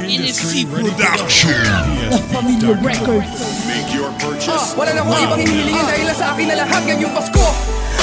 NSC Production, Pamilya Records. Make your purchase. Wala na akong ibang hinihilingin dahil sa akin na lahat ngayong Pasko.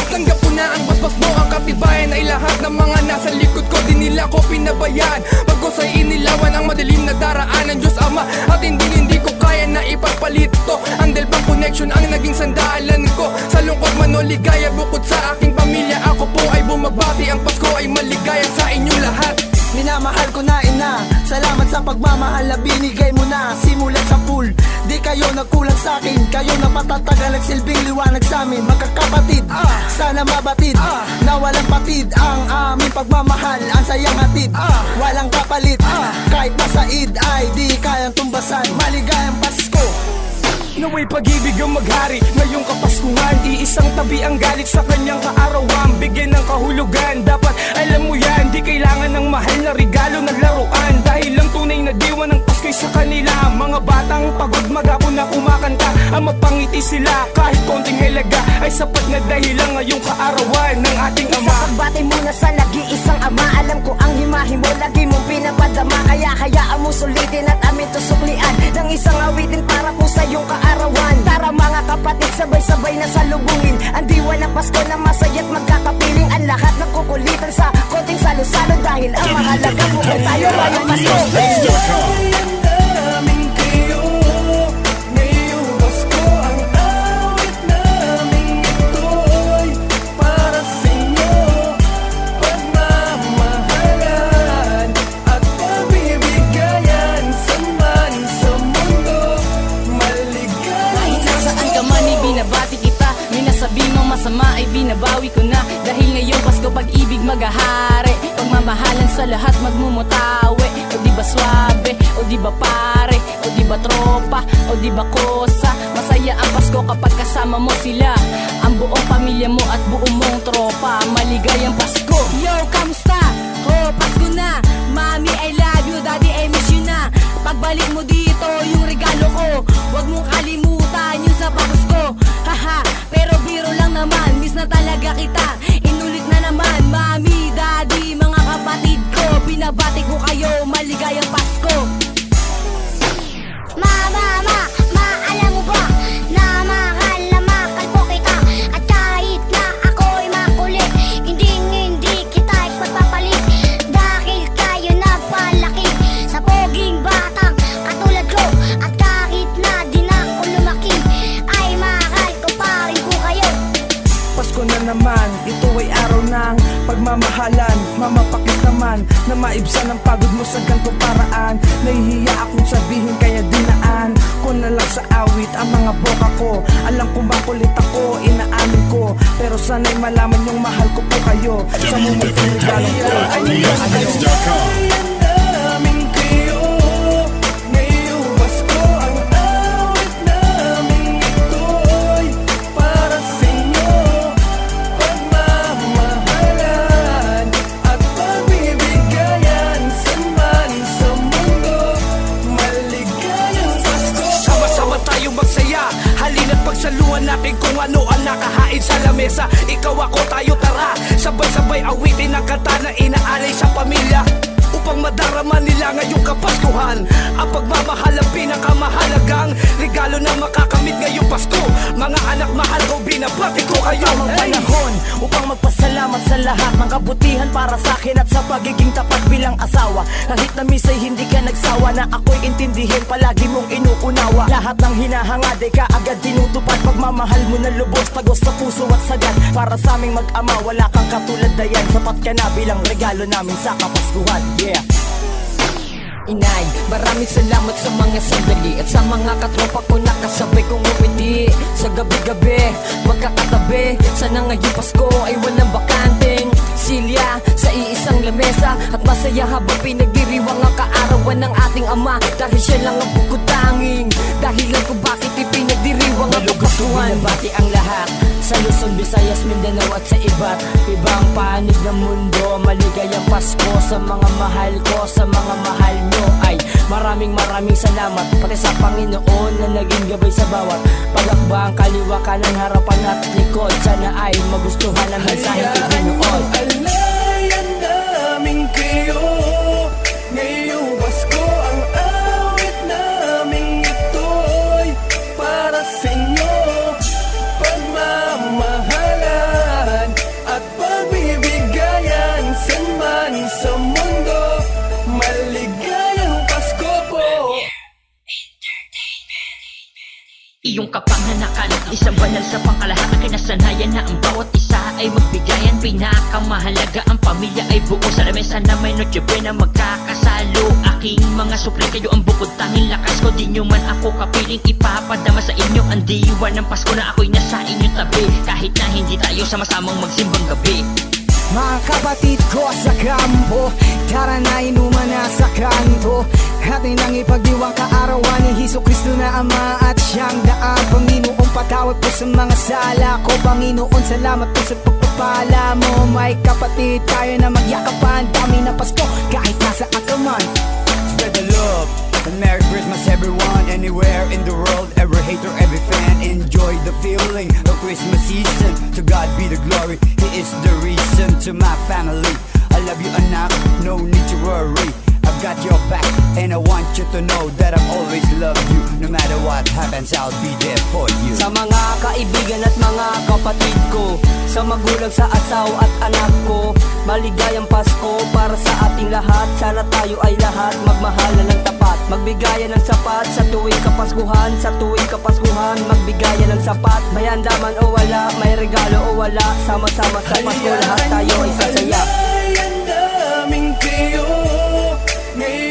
Tanggap ko na ang basbas mo, ang katibayan ay lahat ng mga nasa likod ko. Di nila ko pinabayaan, pagko sa'y inilawan ang madilim na daraan ng Diyos Ama. At hindi ko kaya na ipagpalit to. Ang Delbang Connection ang naging sandalan ko. Sa lungkot man o ligaya, bukod sa aking pamilya, ako po ay bumabati. Ang Pasko ay maligaya sa inyong lahat. Minamahal ko na ina, salamat sa pagmamahal na binigay mo na. Simulat sa pool, di kayo nagkulang sa'kin. Kayo na patatagal, nagsilbing liwanag sa'min. Magkakapatid, sana mabatid na walang patid ang aming pagmamahal. Ang sayang hatid, walang kapalit. Kahit masaid ay di kayang tumbasan. Maligayang Pasko. Naway pag-ibig ang maghari ngayong Kapaskuhan. Iisang tabi ang galit sa kanyang kaarawan. Bigyan ng kahulugan, dapat alam mo yan. Di kailangan ng mahal na regalo na laruan. Dahil lang tunay na diwa ng Pasko'y sa kanila. Mga batang pagod maghapon na kumakanta. Ang mapangiti sila kahit konting halaga ay sapat na dahilan ngayong kaarawan ng ating Ama. Sa pagbati mo na sa nag-iisang Ama, alam ko ang himahin mo lagi mong pinapadama. Kaya hayaan mo sulitin at amin tusuklian ng isang awitin para po sa iyong kaarawan. Tara mga kapatid, sabay-sabay na salubungin ang diwa ng Pasko na masaya't magkakapiling. Ang lahat ng kukulitan sa konting salo-salo dahil ang mahalaga mo ay tayo ngayong Pasko. Masama ay binabawi ko na dahil ngayong Pasko pag-ibig maghahari. Pagmamahalan sa lahat magmumutawi. O di ba swabe, o di ba pare, o di ba tropa, o di ba kosa. Masaya ang Pasko kapag kasama mo sila, ang buong pamilya mo at buong mong tropa. Maligayang Pasko. Yo, kamusta? Oh, Pasko na. Mami, I love you. Daddy, I miss you na. Pagbalik mo dito, yung regalo ko, huwag mong kalimutan yung sa Pasko. Haha, pero biro lang naman, miss na talaga kita. Inulit na naman, mami, daddy, mga kapatid ko. Binabati ko kayo, maligayang Pasko. Ma, alam mo ba na mahal na mahal po kita. At kahit na ako'y makulit, hindi kita ipagpapalit. Dahil kayo nagpalaki sa poging batang katulad ko. At kahit na di na ako lumaki, ay mahal ko pa rin po kayo. Pasko na naman, ito ay araw ng pagmamahalan. Mamapakit naman na maibsan ang pagod mo sa ganito paraan. Nahihiya akong sabihin kaya dinaan ko na lang sa awit ang mga boka ko. Alam ko makulit ako, inaamin ko, pero sana'y malaman yung mahal ko po kayo. Sa mumultong regalo ko ay nagkakayo. Pagsaluhan natin kung ano ang nakahain sa lamesa. Ikaw ako tayo tara, sabay-sabay awitin ang kanta na inaalay sa pamilya, upang madarama nila ngayong Kapaskuhan. Ang pagmamahal ang pinakamahalagang regalo na makakamit ngayong Pasko. Mga anak mahal ko, binabati ko kayo. Tamang panahon upang magpasalamat sa lahat ng kabutihan para sa akin at sa pagiging tapat bilang asawa. Kahit na misa'y hindi ka nagsawa na ako'y intindihin, palagi mong inuunawa. Lahat ng hinahangad ay kaagad tinutupad. Pagmamahal mo na lubos, tagos sa puso at sagad. Para sa aming mag-ama, wala kang katulad na yan. Sapat ka na bilang regalo namin sa Kapaskuhan. Yeah. Inay, maraming salamat sa mga sandali at sa mga katropa ko nakasabay kong umiti. Sa gabi-gabi, magkakatabi, sana ngayong Pasko ay walang bakanteng silya sa iisang lamesa. At masaya habang pinagdiriwang ang kaarawan ng ating Ama. Dahil siya lang ang bukod tanging dahilan kung bakit ipinagdiriwang ang Kapaskuhan. Binabati ang lahat sa Luzon, Visayas, Mindanao at sa iba't ibang panig ng mundo. Maligayang Pasko sa mga mahal ko, sa mga mahal nyo. Ay maraming salamat pati sa Panginoon na naging gabay sa bawat pagakbang, kaliwa, kanan, harapan at likod. Sana ay magustuhan ang mensahe ng Panginoon. Alayan namin kayo ngayong Pasko ang iyong kapanganakan. Isang banal sa pangkalahatan, kinasanayan na ang bawat isa ay magbigayan. Pinakamahalaga ang pamilya ay buo sa lamesa na may noche buena magkakasalo. Aking mga supli, kayo ang bukod tanging lakas ko. Di nyo man ako kapiling ipapadama sa inyo ang diwa ng Pasko na ako'y nasa inyong tabi. Kahit na hindi tayo sama-samang magsimbang gabi. Mga kapatid ko sa kampo, tara na inuman na sa kanto. Atin ang ipagdiwang kaarawan ni Jesucristo na Ama at siyang daan. Panginoon, patawad po sa mga sala ko. Panginoon, salamat po sa pagpapala mo. May kapatid, tayo na magyakapan. Dami na Pasko kahit nasa akaman. Spread the love and Merry Christmas everyone, anywhere in the world. Every hater, every fan, enjoy the feeling of Christmas season. To God be the glory, He is the reason. To my family, I love you anak, no need to worry. I've got your back and I want you to know that I've always loved you. No matter what happens, I'll be there for you. Sa mga kaibigan at mga kapatid ko, sa magulang, sa asawa at anak ko, maligayang Pasko para sa ating lahat. Sana tayo ay lahat magmahalan ng tapat, magbigayan ng sapat sa tuwing Kapaskuhan. Sa tuwing Kapaskuhan, magbigayan ng sapat. May handaman o wala, may regalo o wala, sama-sama sa Pasko lahat tayo ay sasaya. Ang daming kayo ngayon.